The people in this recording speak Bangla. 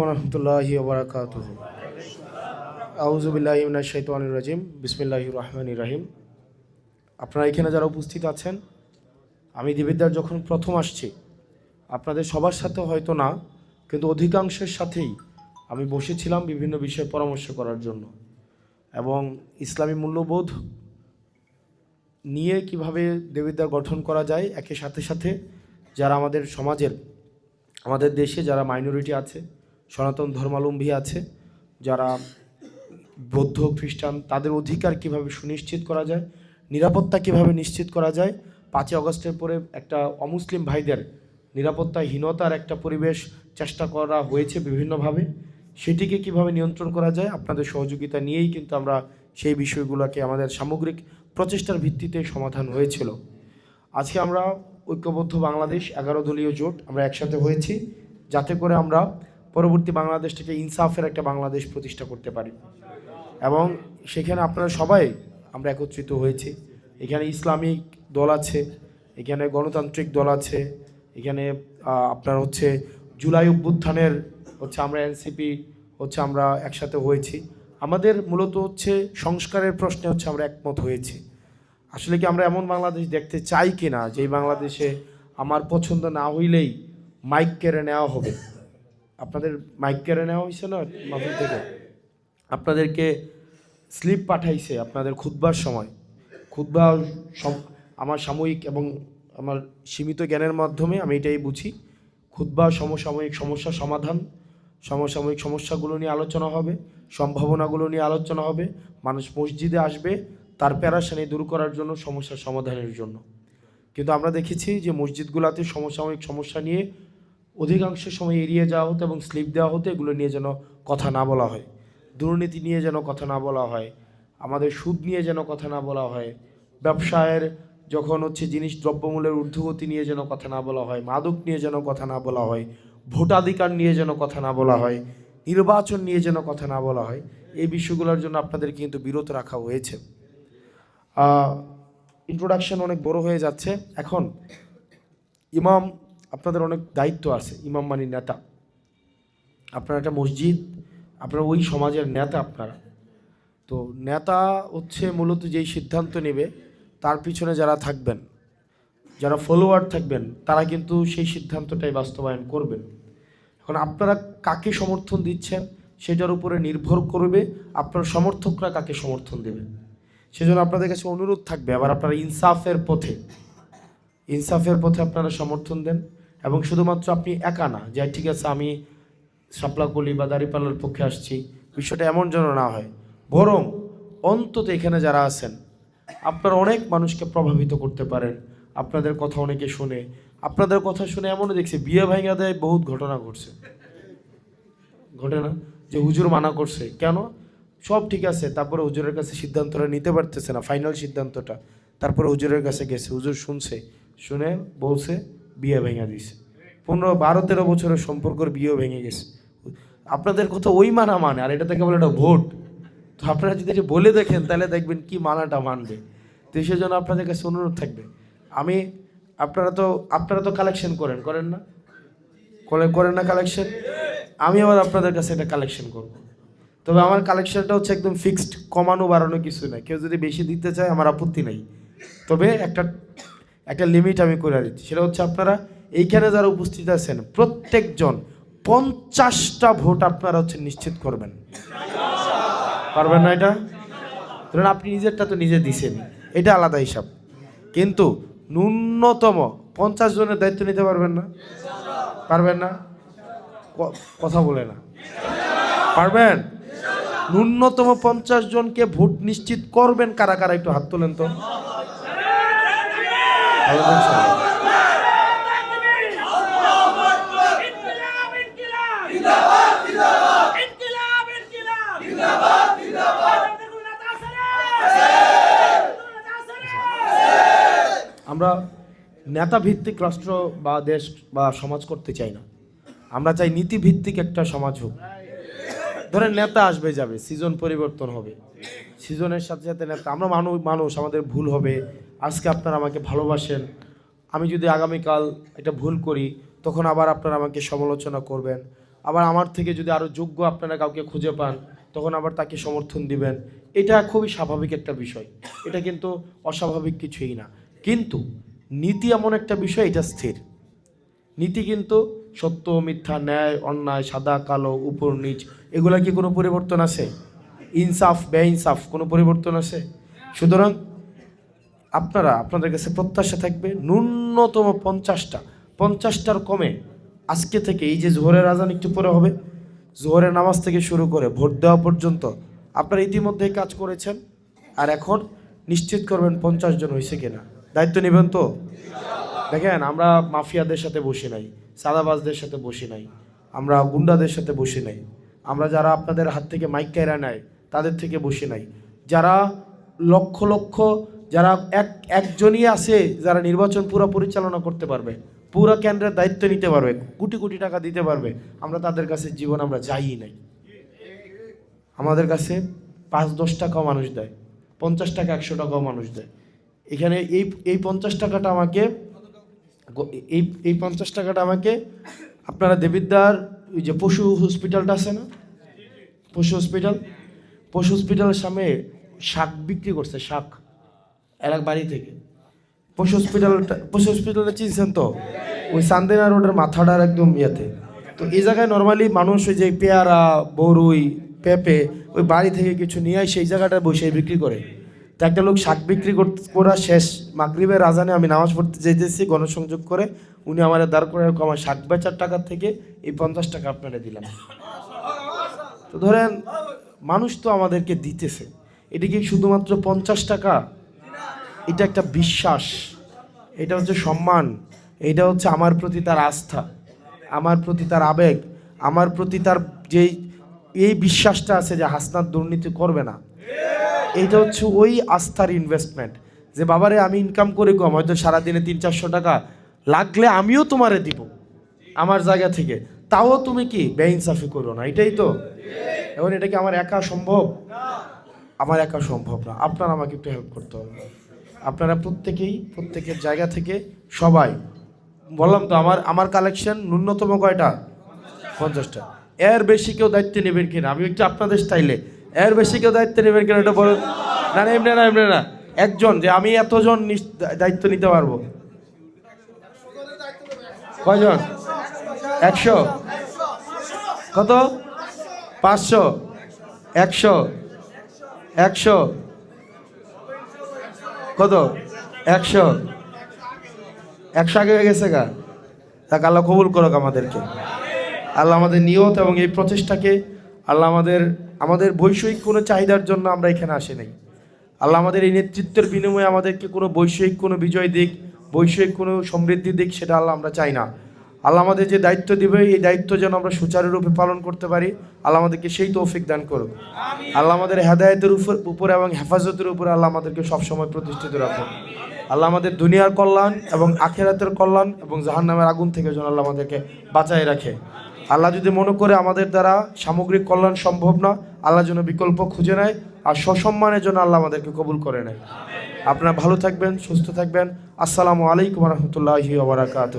ওরহমতুল্লাহি ওবারাকাতুহু। আউযু বিল্লাহি মিনাশ শাইতানির রাজিম। বিসমিল্লাহির রহমানির রহিম। আপনারা এখানে যারা উপস্থিত আছেন, আমি দেবিদ্বার যখন প্রথম আসছি, আপনাদের সবার সাথে হয়তো না, কিন্তু অধিকাংশের সাথেই আমি বসেছিলাম বিভিন্ন বিষয়ে পরামর্শ করার জন্য এবং ইসলামী মূল্যবোধ নিয়ে কিভাবে দেবিদ্বার গঠন করা যায়। একের সাথে সাথে যারা আমাদের সমাজের, আমাদের দেশে যারা মাইনরিটি আছে, সনাতন ধর্মাবলম্বী আছে, যারা বৌদ্ধ খ্রিস্টান, তাদের অধিকার কিভাবে সুনিশ্চিত করা যায়, নিরাপত্তা কিভাবে নিশ্চিত করা যায়, 5ই অগস্টের পরে একটা অমুসলিম ভাইদের নিরাপত্তাহীনতার একটা পরিবেশ চেষ্টা করা হয়েছে বিভিন্নভাবে, সেটিকে কিভাবে নিয়ন্ত্রণ করা যায়, আপনাদের সহযোগিতা নিয়েই কিন্তু আমরা সেই বিষয়গুলোকে আমাদের সামগ্রিক প্রচেষ্টার ভিত্তিতে সমাধান হয়েছিল। আজকে আমরা ঐক্যবদ্ধ বাংলাদেশ 11 দলীয় জোট আমরা একসাথে হয়েছি, যাতে করে আমরা পরবর্তী বাংলাদেশটাকে ইনসাফের একটা বাংলাদেশ প্রতিষ্ঠা করতে পারি। এবং সেখানে আপনারা সবাই আমরা একত্রিত হয়েছি। এখানে ইসলামিক দল আছে, এখানে গণতান্ত্রিক দল আছে, এখানে আপনার হচ্ছে জুলাই অভ্যুত্থানের আমরা এনসিপি আমরা একসাথে হয়েছি। আমাদের মূলত সংস্কারের প্রশ্নে আমরা একমত হয়েছি। আসলে কি আমরা এমন বাংলাদেশ দেখতে চাই কি না, যেই বাংলাদেশে আমার পছন্দ না হইলেই মাইক কেড়ে নেওয়া হবে? আপনাদের মাইক কেড়ে নেওয়া হয়েছে না মাহফিল থেকে? আপনাদেরকে স্লিপ পাঠাইছে আপনাদের খুতবার সময়। খুতবা আমার সাময়িক এবং আমার সীমিত জ্ঞানের মাধ্যমে আমি এটাই বুঝি, খুতবা সমসাময়িক সমস্যা সমাধান, সমসাময়িক সমস্যাগুলো নিয়ে আলোচনা হবে, সম্ভাবনাগুলো নিয়ে আলোচনা হবে, মানুষ মসজিদে আসবে তার প্যারাশানি দূর করার জন্য, সমস্যার সমাধানের জন্য। কিন্তু আমরা দেখেছি যে মসজিদগুলোতে সমসাময়িক সমস্যা নিয়ে অধিকাংশ সময় এড়িয়ে যাওয়া হতো এবং স্লিপ দেওয়া হতো, এগুলো নিয়ে যেন কথা না বলা হয়, দুর্নীতি নিয়ে যেন কথা না বলা হয়, আমাদের সুদ নিয়ে যেন কথা না বলা হয়, ব্যবসায়ের যখন জিনিস দ্রব্যমূল্যের ঊর্ধ্বগতি নিয়ে যেন কথা না বলা হয়, মাদক নিয়ে যেন কথা না বলা হয়, ভোটাধিকার নিয়ে যেন কথা না বলা হয়, নির্বাচন নিয়ে যেন কথা না বলা হয়। এই বিষয়গুলোর জন্য আপনাদের কিন্তু বিরত রাখা হয়েছে। ইন্ট্রোডাকশন অনেক বড় হয়ে যাচ্ছে। এখন ইমাম, আপনাদের অনেক দায়িত্ব আছে। ইমাম মানে নেতা, আপনারা একটা মসজিদ, আপনারা ওই সমাজের নেতা। আপনারা তো নেতা মূলত যেই সিদ্ধান্ত নেবে তার পিছনে যারা থাকবেন, যারা ফলোয়ার থাকবেন, তারা কিন্তু সেই সিদ্ধান্তটাই বাস্তবায়ন করবেন। এখন আপনারা কাকে সমর্থন দিচ্ছেন সেটার উপরে নির্ভর করবে আপনার সমর্থকরা কাকে সমর্থন দেবেন। সেজন্য আপনাদের কাছে অনুরোধ থাকবে, আবার আপনারা ইনসাফের পথে আপনারা সমর্থন দেন। এবং শুধুমাত্র আপনি একা না যে ঠিক আছে আমি শাপলাকলি বা দাঁড়িপাল্লার পক্ষে আসছি, বিষয়টা এমন যেন না হয়, বরং অন্তত এখানে যারা আছেন আপনারা অনেক মানুষকে প্রভাবিত করতে পারেন। আপনাদের কথা অনেকে শুনে, আপনাদের কথা শুনে এমনও দেখছি বিয়ে ভাঙা দেয়, বহুত ঘটনা ঘটে না, যে হুজুর মানা করছে, কেন সব ঠিক আছে, তারপরে হুজুরের কাছে সিদ্ধান্তটা নিতে পারতেছে না, ফাইনাল সিদ্ধান্তটা, তারপরে হুজুরের কাছে গেছে, হুজুর শুনে বলছে, বিয়ে ভেঙে দিছে। 15-12-13 বছরের সম্পর্কের বিয়েও ভেঙে গেছে। আপনাদের কথা ওই মানা মানে, আর এটা থেকে বলে এটা ভোট। তো আপনারা যদি এটা বলে দেখেন তাহলে দেখবেন কি মানাটা মানবে। তো সেই জন্য আপনাদের কাছে অনুরোধ থাকবে, আপনারা তো কালেকশন করেন না? করেন না কালেকশন? আমি আবার আপনাদের কাছে এটা কালেকশন করব। তবে আমার কালেকশনটা একদম ফিক্সড, কমানো বাড়ানো কিছু না। কেউ যদি বেশি দিতে চায় আমার আপত্তি নাই, তবে একটা লিমিট আমি করে দিচ্ছি। সেটা আপনারা এইখানে যারা উপস্থিত আছেন প্রত্যেকজন 50টা ভোট আপনারা নিশ্চিত করবেন। পারবেন না এটা? ধরেন আপনি নিজেরটা তো নিজে দিছেন, এটা আলাদা হিসাব, কিন্তু ন্যূনতম 50 জনের দায়িত্ব নিতে পারবেন না? পারবেন না? কথা বলে না, পারবেন? ন্যূনতম 50 জনকে ভোট নিশ্চিত করবেন। কারা কারা একটু হাত তোলেন তো। আমরা নেতা ভিত্তিক রাষ্ট্র বা দেশ বা সমাজ করতে চাই না, আমরা চাই নীতি ভিত্তিক একটা সমাজ হোক। ধরেন নেতা আসবে যাবে, সিজন পরিবর্তন হবে, সিজনের সাথে সাথে নেতা, আমরা মানুষ, আমাদের ভুল হবে। আজকে আপনারা আমাকে ভালোবাসেন, আমি যদি আগামীকাল একটা ভুল করি তখন আবার আপনারা আমাকে সমালোচনা করবেন, আবার আমার থেকে যদি আরও যোগ্য আপনারা কাউকে খুঁজে পান তখন আবার তাকে সমর্থন দিবেন। এটা খুবই স্বাভাবিক একটা বিষয়, এটা কিন্তু অস্বাভাবিক কিছুই না। কিন্তু নীতি এমন একটা বিষয়, এটা স্থির নীতি, কিন্তু সত্য মিথ্যা, ন্যায় অন্যায়, সাদা কালো, উপর নিচ, এগুলা কি কোনো পরিবর্তন আছে? ইনসাফ বেইনসাফ কোনো পরিবর্তন আছে? সুতরাং আপনাদের কাছে প্রত্যাশা থাকবে ন্যূনতম 50টার কমে আজকে থেকে, এই যে জোহরের আজান একটু পরে হবে, জোহরের নামাজ থেকে শুরু করে ভোট দেওয়া পর্যন্ত আপনারা ইতিমধ্যেই কাজ করেছেন, আর এখন নিশ্চিত করবেন 50 জন হয়েছে কিনা। দায়িত্ব নেবেন তো? দেখেন, আমরা মাফিয়াদের সাথে বসি নাই, সাদাবাজদের সাথে বসি নাই, আমরা গুন্ডাদের সাথে বসি নাই, আমরা যারা আপনাদের হাত থেকে মাইক কেড়ে নেয় তাদের থেকে বসি নাই, যারা লক্ষ লক্ষ, যারা একজনই আছে যারা নির্বাচন পুরো পরিচালনা করতে পারবে, পুরো কেন্দ্রের দায়িত্ব নিতে পারবে, কোটি কোটি টাকা দিতে পারবে, আমরা তাদের কাছে জীবন আমরা যাই নাই। আমাদের কাছে 5-10 টাকাও মানুষ দেয়, 50 টাকা 100 টাকাও মানুষ দেয়। এখানে এই 50 টাকাটা আমাকে, এই 50 টাকাটা আমাকে আপনারা দেবিদ্দার ওই যে পশু হসপিটালটা আছে না, পশু হসপিটালের সামনে শাক বিক্রি করছে, শাক এক বাড়ি থেকে। পশু হসপিটালটা চিনছেন তো? ওই চান্দিনা রোডের মাথাটার একদম ইয়েতে। তো এই জায়গায় নর্মালি মানুষ ওই যে পেয়ারা, বরুই, পেঁপে ওই বাড়ি থেকে কিছু নিয়ে আসে সেই জায়গাটা বসে বিক্রি করে। তো একটা লোক শাক বিক্রি করা শেষ, মাগরিবের আজানে আমি নামাজ পড়তে যেতেছি, গণসংযোগ করে উনি আমার দাঁড় করে আমার শাক বেচার টাকার থেকে এই 50 টাকা আপনারা দিলাম। তো ধরেন মানুষ তো আমাদেরকে দিতেছে, এটা কি শুধুমাত্র 50 টাকা? এটা একটা বিশ্বাস, এটা হচ্ছে সম্মান, এটা হচ্ছে আমার প্রতি তার আস্থা, আমার প্রতি তার আবেগ, আমার প্রতি তার যেই এই বিশ্বাসটা আছে যে হাসনাত দুর্নীতি করবে না। এইটা হচ্ছে ওই আস্থার ইনভেস্টমেন্ট, যে বাবারে আমি ইনকাম করে কম, হয়তো সারাদিনে 300-400 টাকা লাগলে আমিও তোমারে দিব আমার জায়গা থেকে, তাও তুমি কি বেইনসাফি করো না। এটাই তো। এখন এটা কি আমার একা সম্ভব? আমার একা সম্ভব না, আপনারা আমাকে একটু হেল্প করতে হবে। আপনারা প্রত্যেকের জায়গা থেকে সবাই, বললাম তো আমার কালেকশন ন্যূনতম কয়টা? 50টা। এর বেশি কেউ দায়িত্ব নেবেন কিনা? আমি একটু আপনাদের স্টাইলে, এর বেশি কেউ দায়িত্ব নেবেন কিনা এটা বলুন। না এমনি না, একজন, যে আমি এতজন দায়িত্ব নিতে পারবো। কয়জন? 100? কত? 500? 100? 100? কত? 100? 100 আগে হয়ে গেছে গা। তা আল্লাহ কবুল করুক আমাদেরকে। আল্লাহ আমাদের নিয়ত এবং এই প্রচেষ্টাকে, আল্লাহ আমাদের বৈষয়িক কোনো চাহিদার জন্য আমরা এখানে আসি নাই। আল্লাহ আমাদের এই নেতৃত্বের বিনিময়ে আমাদেরকে কোনো বৈষয়িক কোনো বিজয় দিক, বৈষয়িক কোনো সমৃদ্ধি দিক, সেটা আল্লাহ আমরা চাই না। আল্লাহ আমাদের যে দায়িত্ব দিবে, এই দায়িত্ব যেন আমরা সুচারুরূপে পালন করতে পারি, আল্লাহ আমাদেরকে সেই তৌফিক দান করুক। আল্লাহ আমাদের হেদায়েতের উপরে এবং হেফাজতের উপরে আল্লাহ আমাদেরকে সবসময় প্রতিষ্ঠিত রাখুন। আল্লাহ আমাদের দুনিয়ার কল্যাণ এবং আখিরাতের কল্যাণ এবং জাহান্নামের আগুন থেকে যেন আল্লাহ আমাদেরকে বাঁচায় রাখে। আল্লাহ যদি মনে করে আমাদের দ্বারা সামগ্রিক কল্যাণ সম্ভব না, আল্লাহ যেন বিকল্প খুঁজে নেয়, আর সসম্মানের জন্য আল্লাহ আমাদেরকে কবুল করে নেয়। আপনারা ভালো থাকবেন, সুস্থ থাকবেন। আসসালামু আলাইকুম ওয়া রাহমাতুল্লাহি ওয়া বারাকাতুহু।